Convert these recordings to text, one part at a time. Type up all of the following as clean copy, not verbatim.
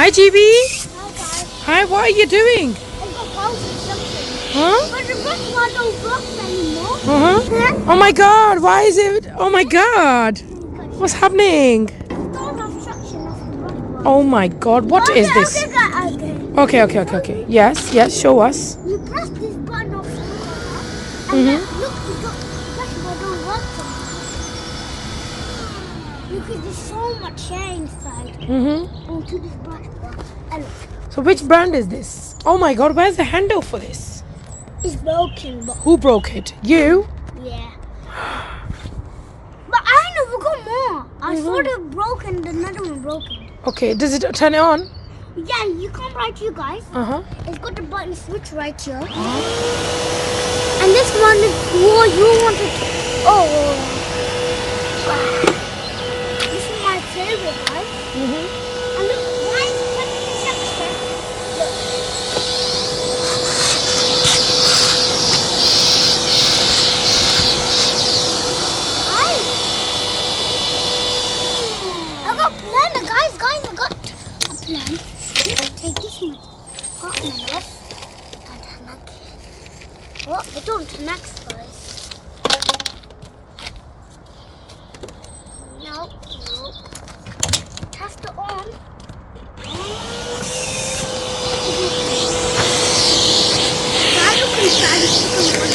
Hi, GB. Hi guys. Hi, what are you doing? I got balls or something. Huh? But the rest one don't work anymore. Uh-huh. Oh my God, why is it? Oh my God. What's happening? Don't obstruction of the rock one. Oh my God, what is this? Okay. Yes, show us. You press this button of screwdriver and Mm-hmm. then look, the brush button don't work sometimes. Because there's so much air inside Mm-hmm. onto this brush button. And look, So which brand is this? Oh my God, where's the handle for this? it's broken, but Who broke it? You? yeah. But I know we got more. I saw Mm-hmm. the broken, the another one broken. Okay, does it turn it on? Yeah, you come right here, guys. Uh-huh. It's got the button switch right here. And this one is what you want to. Oh. This is my favorite, guys. Mm-hmm. And look, why is it touching the section? Look. I got plan, guys, I got a plan. Take this one. Got another. What? We don't next, guys. No. Test it on. Try to inside the chicken one.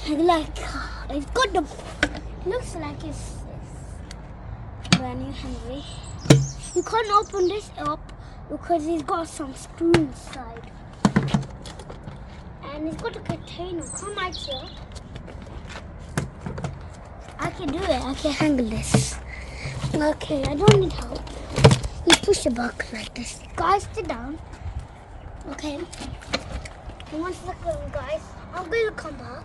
Like it's got the looks like it's brand new Henry. You can't open this up because it's got some screw inside. And it's got a container. Come right here. I can do it. I can handle this. Okay, I don't need help. You push it back like this. Guys, sit down. Okay. 1 second, guys. I'm going to come back.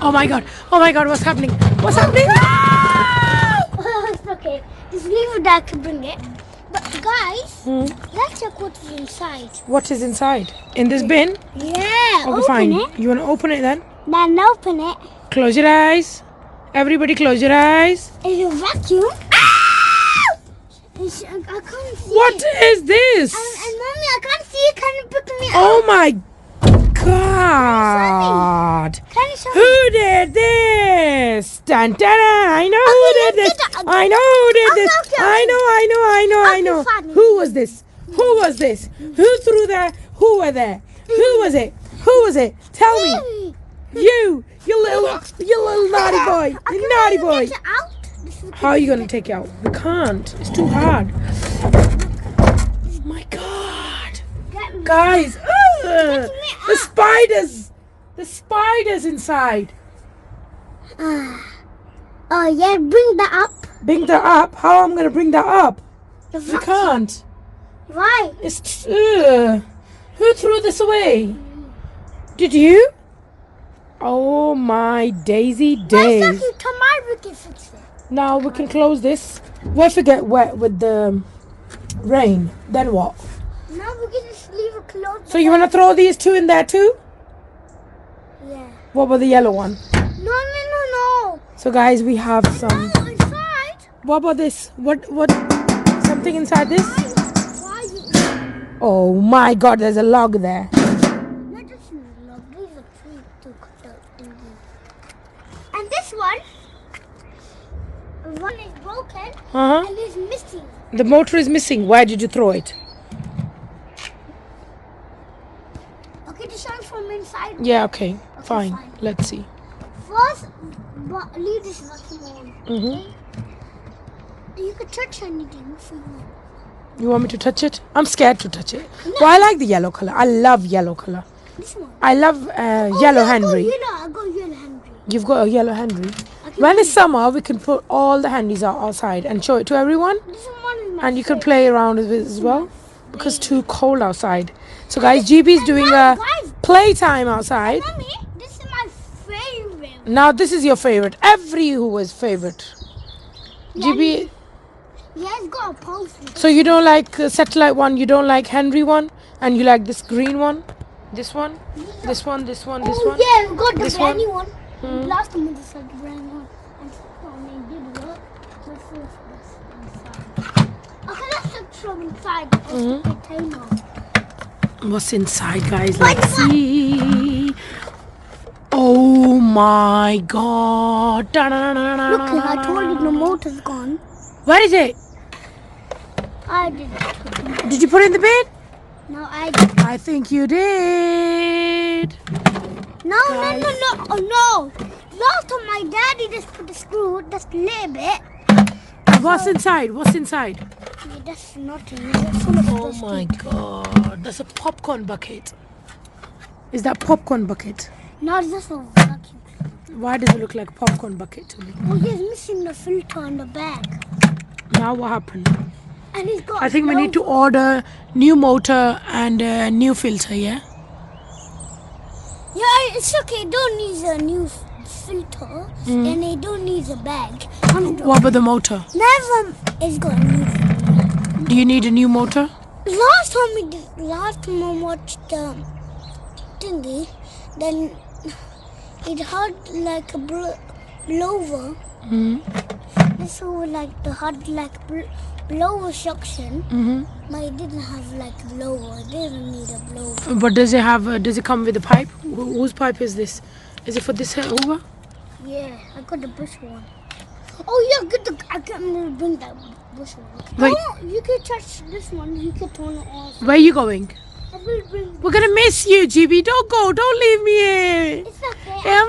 Oh my God, what's happening? What's happening? It's okay. Just leave it there. I can bring it. But guys, let's check what is inside. What is inside? In this bin? Yeah. Okay, Open fine. it. You want to open it then? Then open it. Close your eyes. Everybody close your eyes. Is it vacuum? I can't see. What it. is this? And mommy, I can't see it. Can you pick me up? Oh my God. Can you show me? Who did this? Dun, dun, dun. I know who Okay, did let's this. get it. I know who did Okay, this. okay, I okay. know. Okay, fine. Who was this? Who was this? Who threw that? Who were there? Who was it? Who was it? Tell me. You little naughty boy. You naughty boy. Get it out. This is How are you gonna take it out? We can't. It's too hard. My God. Get me. Guys, the spiders. The spiders inside. Oh yeah, bring that up. Bring that up. How am I gonna bring that up? The We vacuum. can't. Why? It's who threw this away? Did you? Oh my daisy Why days. you tomorrow we can fix it? Now we can close this. What if it get wet with the rain? Then what? Now we can just leave it closed. So you wanna throw these two in there too? Yeah. What about the yellow one? No. So guys, we have some. Oh, inside. What about this? What? Something inside this? Why you? Oh my God, there's a log there. Let us look. These are three to cut out. And this one is broken Uh-huh. and is missing. The motor is missing. Why did you throw it? Okay, to show it from inside. Yeah, okay. Fine. fine. Let's see. First, but leave this vacuum on. Mm-hmm. You could touch anything if you want. You want me to touch it? I'm scared to touch it. But I like the yellow color. I love yellow color. This one. I love Oh, yellow yeah, Henry. I got yellow Henry. You've got a yellow Henry. I can When see it's summer, we can put all the Henrys outside and show it to everyone. This one is my And you can favorite. play around with it as well. Because it's too cold outside. So guys, GB is doing a Guys, playtime outside. Mommy, this is my favorite. Now this is your favorite. Every Hoover's favorite. GB. Yeah, it's got a poster. So you don't like the satellite one, you don't like Henry one, and you like this green one, this one, this one, this one, this Oh, one. yeah, we got the This brand one. new one. Hmm. Last time we just had the brand new one. And I did work. Let's see what's inside. Okay, let's look from inside of Mhm. the container. What's inside, guys? Let's see. Oh my God! Look, I told you the motor's gone. Where is it? I did it. Did you put it in the bin? No, I did. I think you did. No. Oh, no. Last time my daddy just put the screw just a little bit. What's inside? What's inside? Yeah, that's nothing. It's full of Oh my God! That's a popcorn bucket. Is that popcorn bucket? No, it's just a vacuum. Why does it look like a popcorn bucket to me? Oh, he's missing the filter in the bag. Now what happened? And he's got I think we need to logo. order new motor and a new filter, yeah? Yeah, it's okay. Don't need a new filter. And it don't need a bag. What about the motor? Never. It's got a new filter. Do you need a new motor? Last time I watched thingy, then it had like a blower. Mm-hmm. This was like the had like blower suction, Mm-hmm. but it didn't have like a blower. It didn't need a blower. But does it have? Does it come with a pipe? Whose pipe is this? Is it for this Hoover? Yeah, I got the bush one. Oh yeah, I can't bring that bush one. Wait. Oh, you can touch this one. You can turn it off. Where are you going? I will bring. We're gonna miss you, GB. Don't go. Don't leave me here. It's okay. Yeah,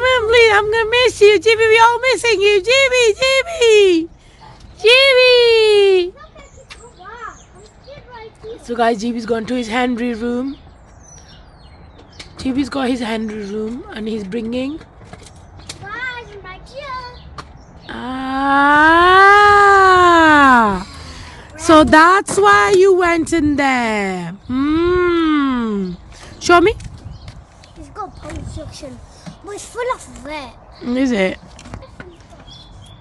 I'm gonna miss you, GB. We're all missing you, GB. GB. It's okay to go back. I'm still right here. So guys, GB's gone to his Henry room. GB's got his Henry room and he's bringing. Guys, I'm right here. Ah. So that's why you went in there. Show me. It's got power suction, but it's full of wet. Is it?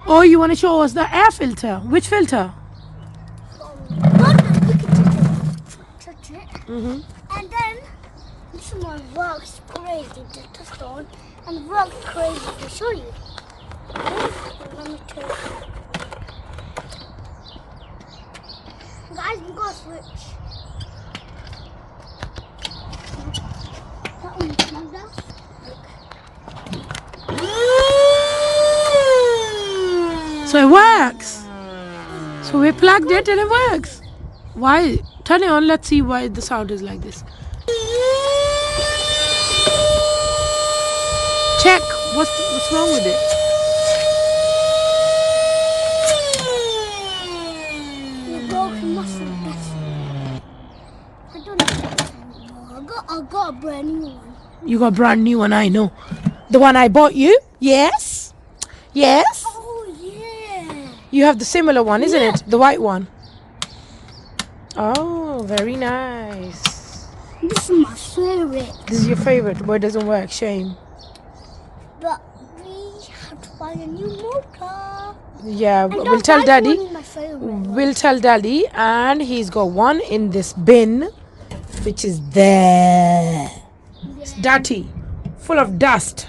Oh, you want to show us the air filter? Which filter? Not that you can touch it. Mm-hmm. And then this one works crazy to test on and works crazy to show you. Let me tell you. Guys, we got a switch. That one plugged out. So it works. So we plugged it and it works. Why? Turn it on. Let's see why the sound is like this. Check. What's wrong with it? You broken muscle. I don't need that anymore. I got a brand new one. You got a brand new one, I know. The one I bought you? Yes. Yes. Oh yeah. You have the similar one, isn't it? The white one. Oh, very nice. This is my favorite. This is your favorite, but it doesn't work. Shame. But we have to buy a new motor. Yeah, And we'll tell that Daddy. one is my favorite. We'll tell Daddy, and he's got one in this bin, which is there. It's dirty, full of dust.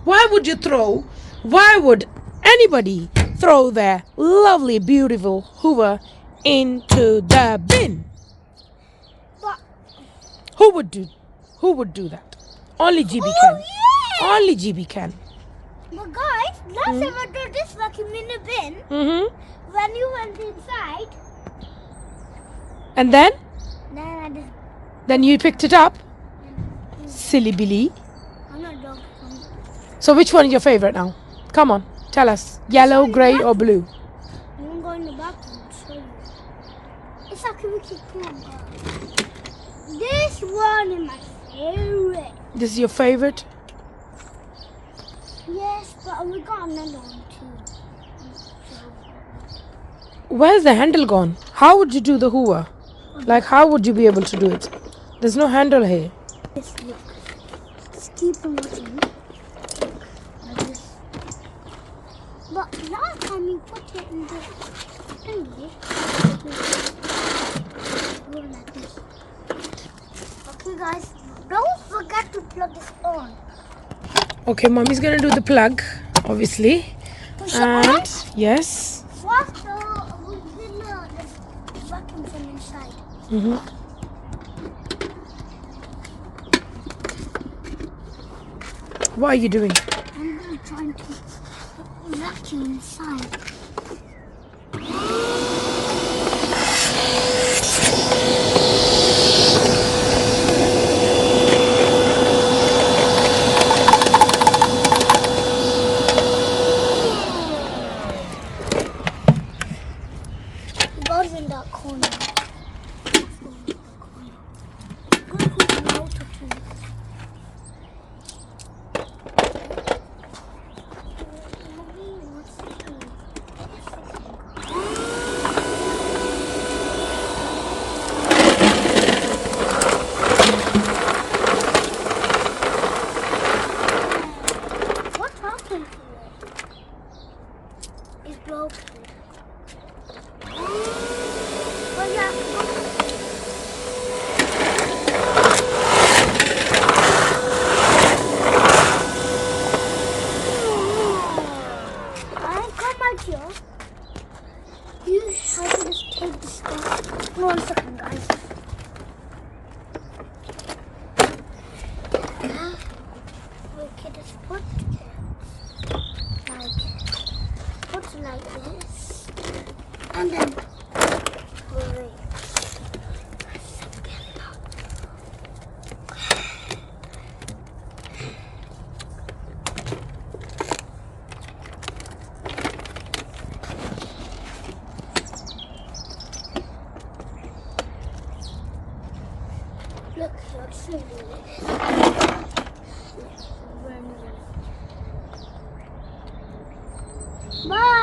Why would you throw? Why would anybody throw their lovely, beautiful Hoover into the bin? But, Who would do? Who would do that? Only GB oh can. yeah. Only GB can. But guys, last time I did this vacuum in the bin. Mm-hmm. When you went inside, And then then you picked it up. Silly Billy. I'm not dog. So which one is your favorite now? Come on, tell us. Yellow, grey, or blue? I'm going to the bathroom to show you. It's okay. Okay, come on. This one is my favorite. This is your favorite? Yes, but we got another one too. Where's the handle gone? How would you do the hoover? Like, how would you be able to do it? There's no handle here. Yes, look. Just keep on watching. Look, like this. But last time you put it in the thingy, go like this. Okay, guys, don't forget to plug this on. Okay, mommy's gonna do the plug, obviously. Push it on. And yes. First, we will the vacuum from inside. What are you doing? I'm gonna try to vacuum inside. It goes in that corner. What happened to it? It's broken. Oh yeah. I come out here. You have to just take this stuff. 1 second, guys. Okay, just put like this, and then wait. Look, you're seeing this. Bye.